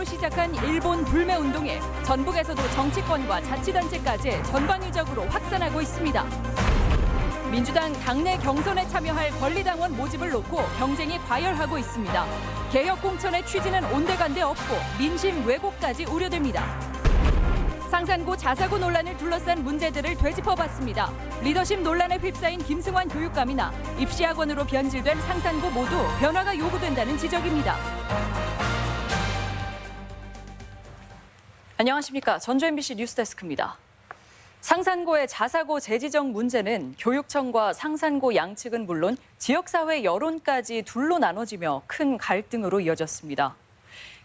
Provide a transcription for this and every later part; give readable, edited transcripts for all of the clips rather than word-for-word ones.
4일로 시작한 일본 불매 운동이 전국에서도 정치권과 자치단체까지 전방위적으로 확산하고 있습니다. 민주당 당내 경선에 참여할 권리당원 모집을 놓고 경쟁이 과열하고 있습니다. 개혁 공천의 취지는 온데간데 없고 민심 왜곡까지 우려됩니다. 상산고 자사고 논란을 둘러싼 문제들을 되짚어봤습니다. 리더십 논란에 휩싸인 김승환 교육감이나 입시학원으로 변질된 상산고 모두 변화가 요구된다는 지적입니다. 안녕하십니까. 전주 MBC 뉴스데스크입니다. 상산고의 자사고 재지정 문제는 교육청과 상산고 양측은 물론 지역사회 여론까지 둘로 나눠지며 큰 갈등으로 이어졌습니다.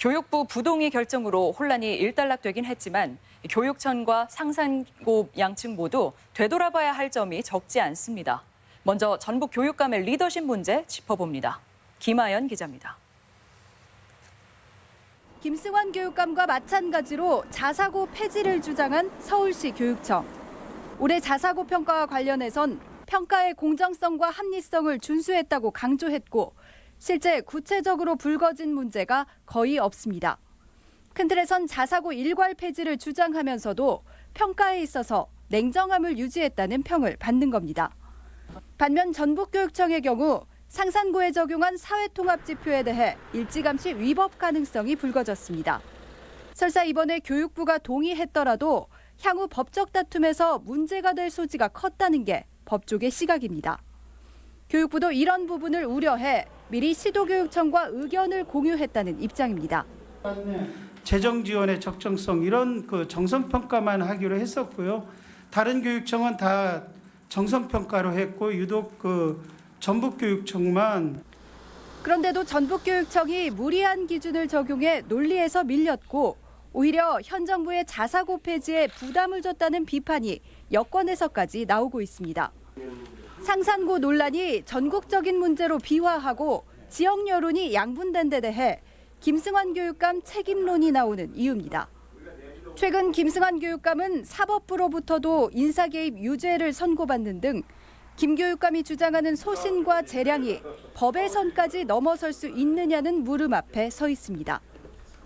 교육부 부동의 결정으로 혼란이 일단락되긴 했지만 교육청과 상산고 양측 모두 되돌아봐야 할 점이 적지 않습니다. 먼저 전북 교육감의 리더십 문제 짚어봅니다. 김아연 기자입니다. 김승환 교육감과 마찬가지로 자사고 폐지를 주장한 서울시 교육청. 올해 자사고 평가와 관련해선 평가의 공정성과 합리성을 준수했다고 강조했고 실제 구체적으로 불거진 문제가 거의 없습니다. 큰 틀에선 자사고 일괄 폐지를 주장하면서도 평가에 있어서 냉정함을 유지했다는 평을 받는 겁니다. 반면 전북교육청의 경우 상산고에 적용한 사회통합지표에 대해 일찌감치 위법 가능성이 불거졌습니다. 설사 이번에 교육부가 동의했더라도 향후 법적 다툼에서 문제가 될 소지가 컸다는 게 법조계 시각입니다. 교육부도 이런 부분을 우려해 미리 시도교육청과 의견을 공유했다는 입장입니다. 재정 지원의 적정성 이런 정성 평가만 하기로 했었고요. 다른 교육청은 다 정성 평가로 했고 유독 전북교육청만. 그런데도 전북교육청이 무리한 기준을 적용해 논리에서 밀렸고 오히려 현 정부의 자사고 폐지에 부담을 줬다는 비판이 여권에서까지 나오고 있습니다. 상산고 논란이 전국적인 문제로 비화하고 지역 여론이 양분된 데 대해 김승환 교육감 책임론이 나오는 이유입니다. 최근 김승환 교육감은 사법부로부터도 인사 개입 유죄를 선고받는 등 김 교육감이 주장하는 소신과 재량이 법의 선까지 넘어설 수 있느냐는 물음 앞에 서 있습니다.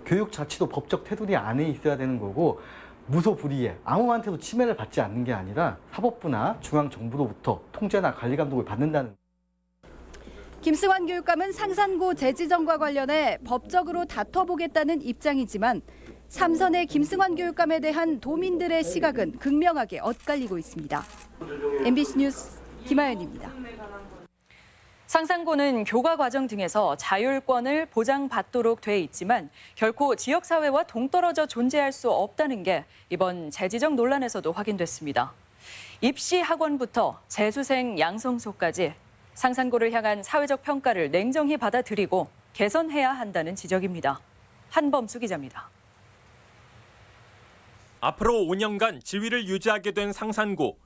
교육 자치도 법적 테두리 안에 있어야 되는 거고 무소불위에 아무한테도 침해를 받지 않는 게 아니라 사법부나 중앙정부로부터 통제나 관리 감독을 받는다는. 김승환 교육감은 상산고 재지정과 관련해 법적으로 다퉈보겠다는 입장이지만 삼선의 김승환 교육감에 대한 도민들의 시각은 극명하게 엇갈리고 있습니다. MBC 뉴스 김아연입니다. 상산고는 교과 과정 등에서 자율권을 보장받도록 돼 있지만 결코 지역사회와 동떨어져 존재할 수 없다는 게 이번 재지정 논란에서도 확인됐습니다. 입시 학원부터 재수생 양성소까지 상산고를 향한 사회적 평가를 냉정히 받아들이고 개선해야 한다는 지적입니다. 한범수 기자입니다. 앞으로 5년간 지위를 유지하게 된 상산고.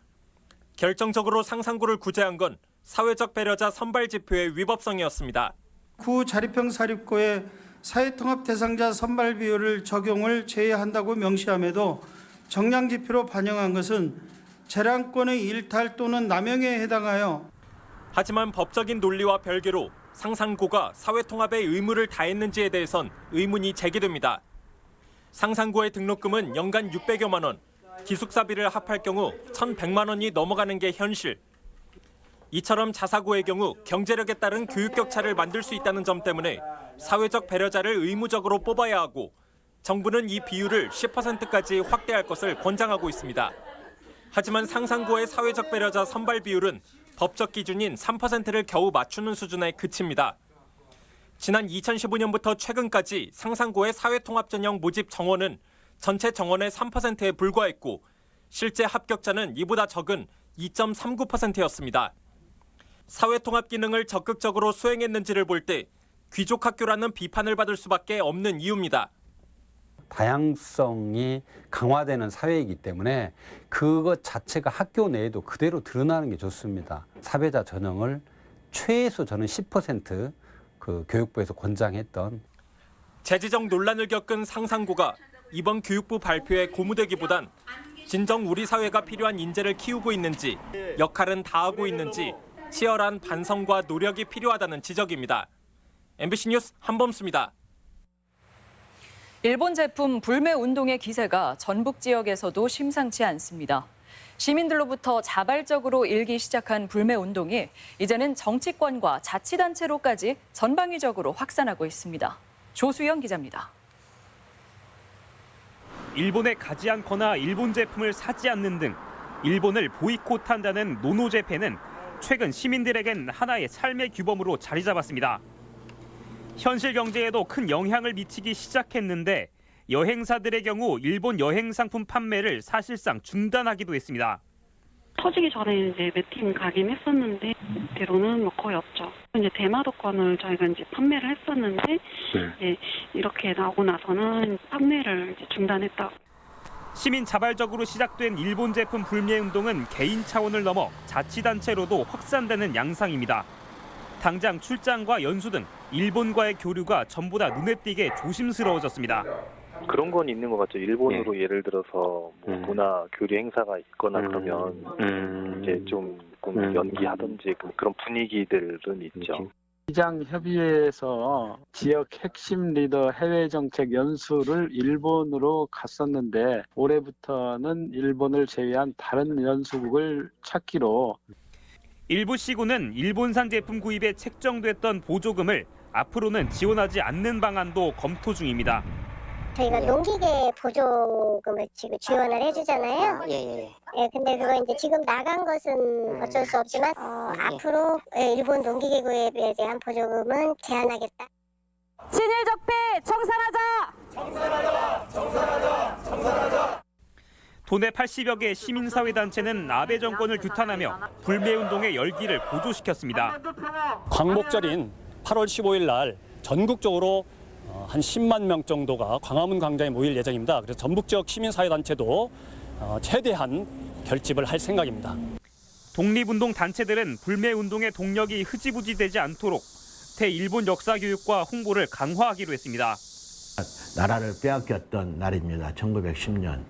결정적으로 상산고를 구제한 건 사회적 배려자 선발 지표의 위법성이었습니다. 구 자립형 사립고의 사회통합 대상자 선발 비율을 적용을 제외한다고 명시함에도 정량 지표로 반영한 것은 재량권의 일탈 또는 남용에 해당하여. 하지만 법적인 논리와 별개로 상산고가 사회통합의 의무를 다했는지에 대해선 의문이 제기됩니다. 상산고의 등록금은 연간 600여만 원, 기숙사비를 합할 경우 1,100만 원이 넘어가는 게 현실. 이처럼 자사고의 경우 경제력에 따른 교육 격차를 만들 수 있다는 점 때문에 사회적 배려자를 의무적으로 뽑아야 하고 정부는 이 비율을 10%까지 확대할 것을 권장하고 있습니다. 하지만 상산고의 사회적 배려자 선발 비율은 법적 기준인 3%를 겨우 맞추는 수준에 그칩니다. 지난 2015년부터 최근까지 상산고의 사회통합 전형 모집 정원은 전체 정원의 3%에 불과했고 실제 합격자는 이보다 적은 2.39%였습니다. 사회통합 기능을 적극적으로 수행했는지를 볼 때 귀족학교라는 비판을 받을 수밖에 없는 이유입니다. 다양성이 강화되는 사회이기 때문에 그것 자체가 학교 내에도 그대로 드러나는 게 좋습니다. 사회자 전형을 최소 저는 10% 교육부에서 권장했던. 재지정 논란을 겪은 상산고가 이번 교육부 발표에 고무되기보단 진정 우리 사회가 필요한 인재를 키우고 있는지, 역할은 다하고 있는지 치열한 반성과 노력이 필요하다는 지적입니다. MBC 뉴스 한범수입니다. 일본 제품 불매 운동의 기세가 전북 지역에서도 심상치 않습니다. 시민들로부터 자발적으로 일기 시작한 불매 운동이 이제는 정치권과 자치단체로까지 전방위적으로 확산하고 있습니다. 조수영 기자입니다. 일본에 가지 않거나 일본 제품을 사지 않는 등 일본을 보이콧한다는 노노제패는 최근 시민들에겐 하나의 삶의 규범으로 자리 잡았습니다. 현실 경제에도 큰 영향을 미치기 시작했는데 여행사들의 경우 일본 여행 상품 판매를 사실상 중단하기도 했습니다. 터지기 전에 이제 몇 팀 가긴 했었는데 대로는 뭐 거의 없죠. 이제 대마도권을 저희가 이제 판매를 했었는데 이제 이렇게 나오고 나서는 판매를 이제 중단했다. 시민 자발적으로 시작된 일본 제품 불매 운동은 개인 차원을 넘어 자치단체로도 확산되는 양상입니다. 당장 출장과 연수 등 일본과의 교류가 전보다 눈에 띄게 조심스러워졌습니다. 그런 건 있는 것 같죠. 일본으로 예를 들어서 뭐 문화 교류 행사가 있거나 그러면 이제 좀 연기하든지 그런 분위기들은 있죠. 시장협의회에서 지역 핵심 리더 해외 정책 연수를 일본으로 갔었는데 올해부터는 일본을 제외한 다른 연수국을 찾기로. 일부 시군은 일본산 제품 구입에 책정됐던 보조금을 앞으로는 지원하지 않는 방안도 검토 중입니다. 저희가 농기계 보조금을 지금 지원을 해주잖아요. 예, 근데 그거 이제 지금 나간 것은 어쩔 수 없지만 앞으로 일본 농기계 구입에 대한 보조금은 제한하겠다. 친일 적폐 청산하자! 도내 80여 개 시민사회단체는 아베 정권을 규탄하며 불매운동의 열기를 고조시켰습니다. 광복절인 8월 15일 날 전국적으로 한 10만 명 정도가 광화문 광장에 모일 예정입니다. 그래서 전북 지역 시민사회단체도 최대한 결집을 할 생각입니다. 독립운동 단체들은 불매운동의 동력이 흐지부지되지 않도록 대일본 역사교육과 홍보를 강화하기로 했습니다. 나라를 빼앗겼던 날입니다. 1910년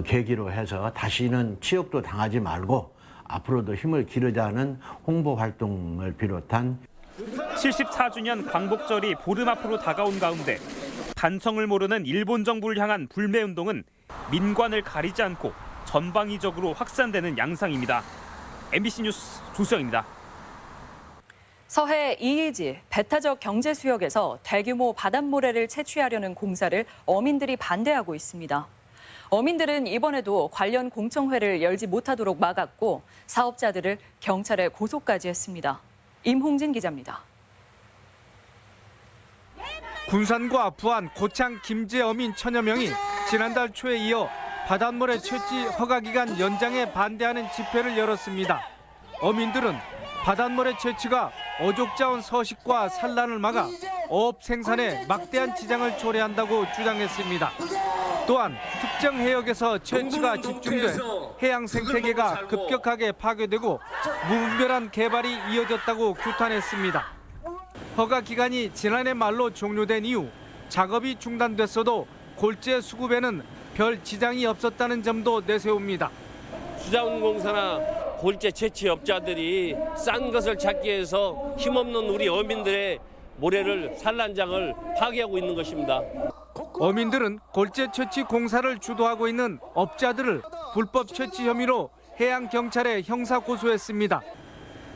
계기로 해서 다시는 치욕도 당하지 말고 앞으로도 힘을 기르자는 홍보 활동을 비롯한 74주년 광복절이 보름 앞으로 다가온 가운데 반성을 모르는 일본 정부를 향한 불매운동은 민관을 가리지 않고 전방위적으로 확산되는 양상입니다. MBC 뉴스 조수영입니다. 서해 이이지 배타적 경제 수역에서 대규모 바닷모래를 채취하려는 공사를 어민들이 반대하고 있습니다. 어민들은 이번에도 관련 공청회를 열지 못하도록 막았고 사업자들을 경찰에 고소까지 했습니다. 임홍진 기자입니다. 군산과 부안, 고창, 김제 어민 천여 명이 지난달 초에 이어 바닷모래 채취 허가기간 연장에 반대하는 집회를 열었습니다. 어민들은 바닷모래 채취가 어족자원 서식과 산란을 막아 어업 생산에 막대한 지장을 초래한다고 주장했습니다. 또한 특정 해역에서 채취가 집중돼 해양 생태계가 급격하게 파괴되고 무분별한 개발이 이어졌다고 규탄했습니다. 허가 기간이 지난해 말로 종료된 이후 작업이 중단됐어도 골재 수급에는 별 지장이 없었다는 점도 내세웁니다. 수자원공사나 골재 채취업자들이 싼 것을 찾기 위해서 힘없는 우리 어민들의 모래를 산란장을 파괴하고 있는 것입니다. 어민들은 골재 채취 공사를 주도하고 있는 업자들을 불법 채취 혐의로 해양경찰에 형사 고소했습니다.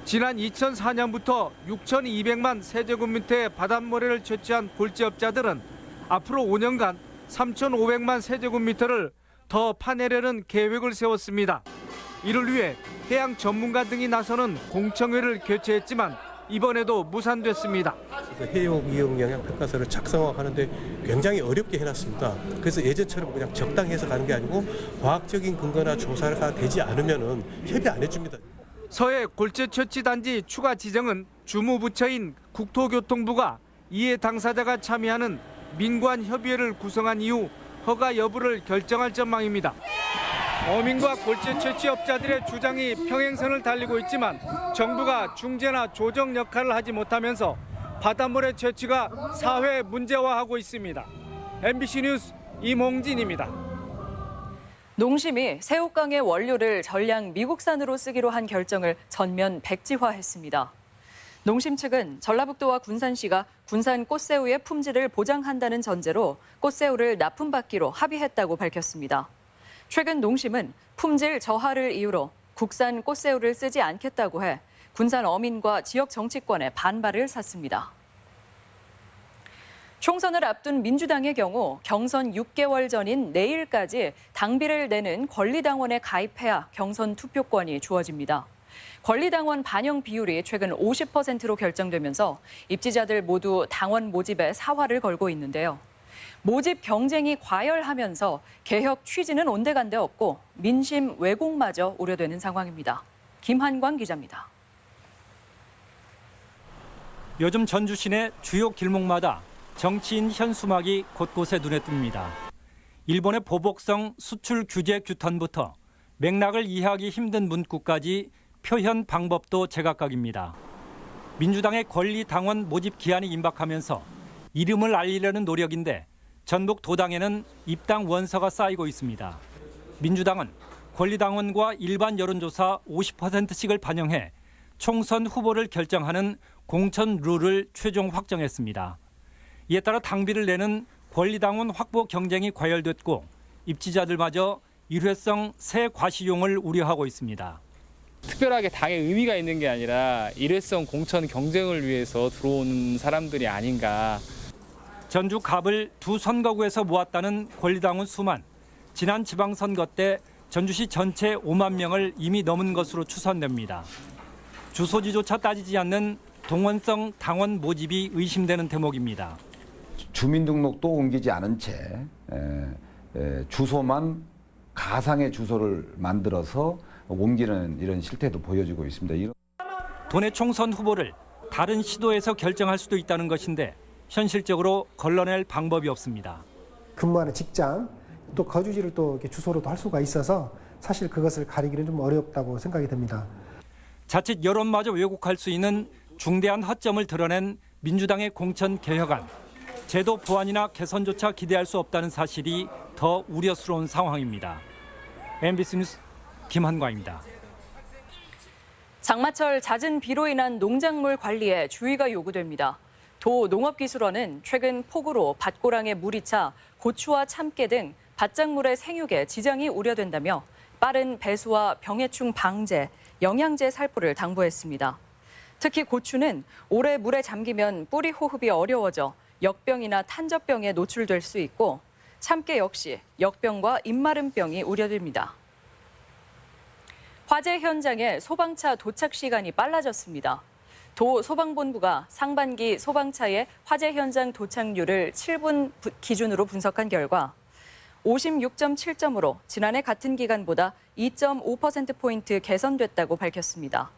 지난 2004년부터 6,200만 세제곱미터의 바닷모래를 채취한 골재업자들은 앞으로 5년간 3,500만 세제곱미터를 더 파내려는 계획을 세웠습니다. 이를 위해 해양 전문가 등이 나서는 공청회를 개최했지만 이번에도 무산됐습니다. 해역 이용 영향 평가서를 작성하는데 굉장히 어렵게 해놨습니다. 그래서 예전처럼 그냥 적당해서 가는 게 아니고 과학적인 근거나 조사가 되지 않으면은 협의 안 해줍니다. 서해 골재 채취 단지 추가 지정은 주무부처인 국토교통부가 이해 당사자가 참여하는 민관협의회를 구성한 이후 허가 여부를 결정할 전망입니다. 어민과 골재 채취업자들의 주장이 평행선을 달리고 있지만 정부가 중재나 조정 역할을 하지 못하면서 바닷모래 채취가 사회 문제화하고 있습니다. MBC 뉴스 임홍진입니다. 농심이 새우깡의 원료를 전량 미국산으로 쓰기로 한 결정을 전면 백지화했습니다. 농심 측은 전라북도와 군산시가 군산 꽃새우의 품질을 보장한다는 전제로 꽃새우를 납품받기로 합의했다고 밝혔습니다. 최근 농심은 품질 저하를 이유로 국산 꽃새우를 쓰지 않겠다고 해 군산 어민과 지역 정치권의 반발을 샀습니다. 총선을 앞둔 민주당의 경우 경선 6개월 전인 내일까지 당비를 내는 권리당원에 가입해야 경선 투표권이 주어집니다. 권리당원 반영 비율이 최근 50%로 결정되면서 입지자들 모두 당원 모집에 사활을 걸고 있는데요. 모집 경쟁이 과열하면서 개혁 취지는 온데간데 없고 민심 왜곡마저 우려되는 상황입니다. 김한광 기자입니다. 요즘 전주 시내 주요 길목마다 정치인 현수막이 곳곳에 눈에 띕니다. 일본의 보복성 수출 규제 규탄부터 맥락을 이해하기 힘든 문구까지 표현 방법도 제각각입니다. 민주당의 권리당원 모집 기한이 임박하면서 이름을 알리려는 노력인데 전북 도당에는 입당 원서가 쌓이고 있습니다. 민주당은 권리당원과 일반 여론조사 50%씩을 반영해 총선 후보를 결정하는 공천 룰을 최종 확정했습니다. 이에 따라 당비를 내는 권리당원 확보 경쟁이 과열됐고 입지자들마저 일회성 새 과시용을 우려하고 있습니다. 특별하게 당에 의미가 있는 게 아니라 일회성 공천 경쟁을 위해서 들어온 사람들이 아닌가. 전주 갑을 두 선거구에서 모았다는 권리당원 수만, 지난 지방선거 때 전주시 전체 5만 명을 이미 넘은 것으로 추산됩니다. 주소지조차 따지지 않는 동원성 당원 모집이 의심되는 대목입니다. 주민등록도 옮기지 않은 채 주소만 가상의 주소를 만들어서 옮기는 이런 실태도 보여지고 있습니다. 도내 총선 후보를 다른 시도에서 결정할 수도 있다는 것인데 현실적으로 걸러낼 방법이 없습니다. 근무하는 직장, 또 거주지를 또 이렇게 주소로도 할 수가 있어서 사실 그것을 가리기는 좀 어렵다고 생각이 됩니다. 자칫 여론마저 왜곡할 수 있는 중대한 허점을 드러낸 민주당의 공천 개혁안. 제도 보완이나 개선조차 기대할 수 없다는 사실이 더 우려스러운 상황입니다. MBC 뉴스 김한광입니다. 장마철 잦은 비로 인한 농작물 관리에 주의가 요구됩니다. 도 농업기술원은 최근 폭우로 밭고랑에 물이 차 고추와 참깨 등 밭작물의 생육에 지장이 우려된다며 빠른 배수와 병해충 방제, 영양제 살포를 당부했습니다. 특히 고추는 오래 물에 잠기면 뿌리 호흡이 어려워져 역병이나 탄저병에 노출될 수 있고 참깨 역시 역병과 입마름병이 우려됩니다. 화재 현장에 소방차 도착 시간이 빨라졌습니다. 도 소방본부가 상반기 소방차의 화재 현장 도착률을 7분 기준으로 분석한 결과 56.7점으로 지난해 같은 기간보다 2.5%포인트 개선됐다고 밝혔습니다.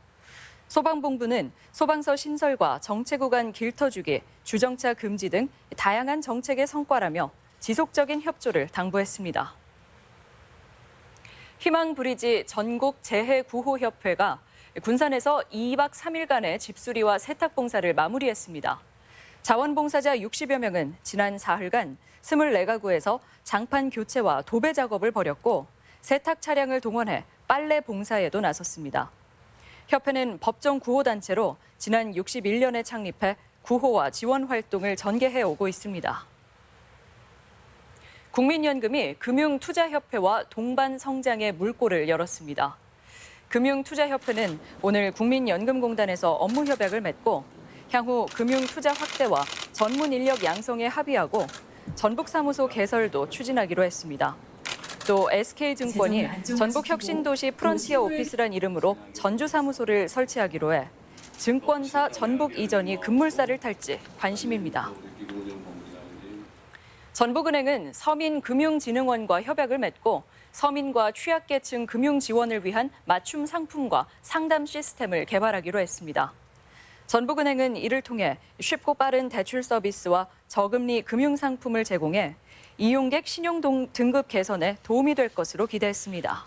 소방본부는 소방서 신설과 정체 구간 길터주기, 주정차 금지 등 다양한 정책의 성과라며 지속적인 협조를 당부했습니다. 희망브리지 전국재해구호협회가 군산에서 2박 3일간의 집수리와 세탁 봉사를 마무리했습니다. 자원봉사자 60여 명은 지난 사흘간 24가구에서 장판 교체와 도배 작업을 벌였고 세탁 차량을 동원해 빨래 봉사에도 나섰습니다. 협회는 법정 구호단체로 지난 61년에 창립해 구호와 지원 활동을 전개해 오고 있습니다. 국민연금이 금융투자협회와 동반 성장의 물꼬를 열었습니다. 금융투자협회는 오늘 국민연금공단에서 업무 협약을 맺고 향후 금융투자 확대와 전문 인력 양성에 합의하고 전북사무소 개설도 추진하기로 했습니다. 또 SK증권이 전북혁신도시 프론티어 오피스란 이름으로 전주사무소를 설치하기로 해 증권사 전북 이전이 급물살을 탈지 관심입니다. 전북은행은 서민금융진흥원과 협약을 맺고 서민과 취약계층 금융 지원을 위한 맞춤 상품과 상담 시스템을 개발하기로 했습니다. 전북은행은 이를 통해 쉽고 빠른 대출 서비스와 저금리 금융상품을 제공해 이용객 신용 등급 개선에 도움이 될 것으로 기대했습니다.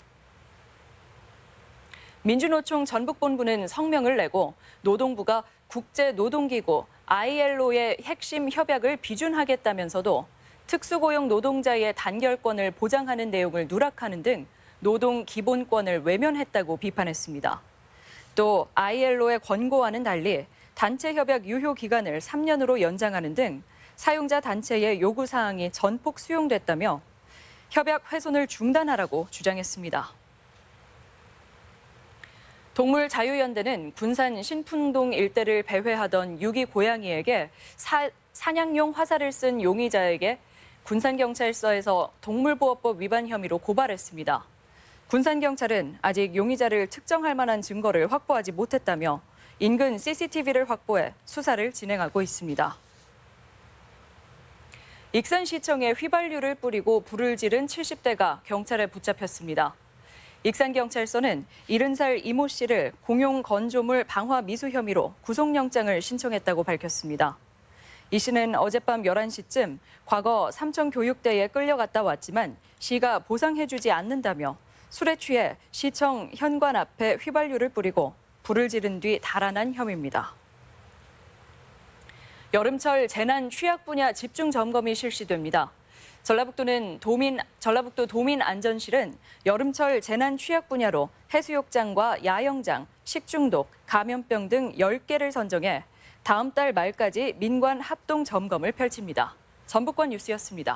민주노총 전북본부는 성명을 내고 노동부가 국제노동기구 ILO의 핵심 협약을 비준하겠다면서도 특수고용 노동자의 단결권을 보장하는 내용을 누락하는 등 노동 기본권을 외면했다고 비판했습니다. 또 ILO의 권고와는 달리 단체 협약 유효 기간을 3년으로 연장하는 등 사용자 단체의 요구 사항이 전폭 수용됐다며 협약 훼손을 중단하라고 주장했습니다. 동물자유연대는 군산 신풍동 일대를 배회하던 유기 고양이에게 사냥용 화살을 쓴 용의자에게 군산경찰서에서 동물보호법 위반 혐의로 고발했습니다. 군산경찰은 아직 용의자를 특정할 만한 증거를 확보하지 못했다며 인근 CCTV를 확보해 수사를 진행하고 있습니다. 익산시청에 휘발유를 뿌리고 불을 지른 70대가 경찰에 붙잡혔습니다. 익산경찰서는 70살 이모 씨를 공용 건조물 방화 미수 혐의로 구속영장을 신청했다고 밝혔습니다. 이 씨는 어젯밤 11시쯤 과거 삼청교육대에 끌려갔다 왔지만 시가 보상해주지 않는다며 술에 취해 시청 현관 앞에 휘발유를 뿌리고 불을 지른 뒤 달아난 혐의입니다. 여름철 재난 취약 분야 집중 점검이 실시됩니다. 전라북도 도민안전실은 여름철 재난 취약 분야로 해수욕장과 야영장, 식중독, 감염병 등 10개를 선정해 다음 달 말까지 민관 합동 점검을 펼칩니다. 전북권 뉴스였습니다.